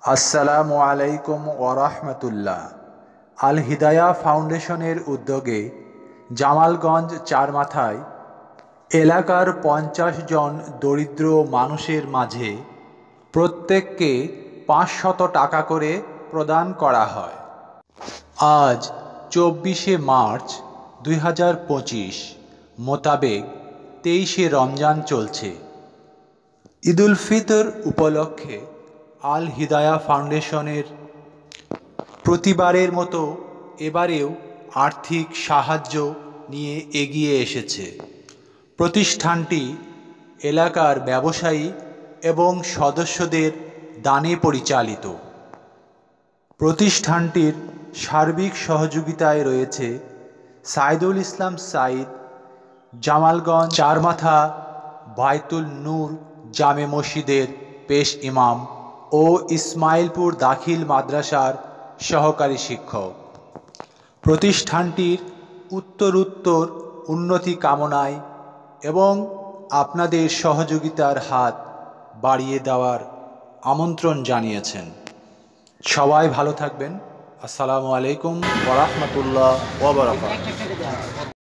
আসসালামু আলাইকুম ওরহমতুল্লাহ। আল হিদায়া ফাউন্ডেশনের উদ্যোগে জামালগঞ্জ চারমাথায় এলাকার 50 জন দরিদ্র মানুষের মাঝে প্রত্যেককে 500 টাকা করে প্রদান করা হয়। আজ 24শে মার্চ 2025 মোতাবেক 23শে রমজান চলছে। ঈদুল ফিতর উপলক্ষে আল হিদায়া ফাউন্ডেশনের প্রতিবারের মতো এবারেও আর্থিক সাহায্য নিয়ে এগিয়ে এসেছে। প্রতিষ্ঠানটি এলাকার ব্যবসায়ী এবং সদস্যদের দানে পরিচালিত। প্রতিষ্ঠানটির সার্বিক সহযোগিতায় রয়েছে সাইদুল ইসলাম সাইদ, জামালগঞ্জ চারমাথা বায়তুল নূর জামে মসজিদের পেশ ইমাম ও ইসমাইলপুর দাখিল মাদ্রাসার সহকারী শিক্ষক। প্রতিষ্ঠানটির উত্তরোত্তর উন্নতি কামনায় এবং আপনাদের সহযোগিতার হাত বাড়িয়ে দেওয়ার আমন্ত্রণ জানিয়েছেন। সবাই ভালো থাকবেন। আসসালামু আলাইকুম ওয়া রাহমাতুল্লাহ ওয়া বারাকাতুহু।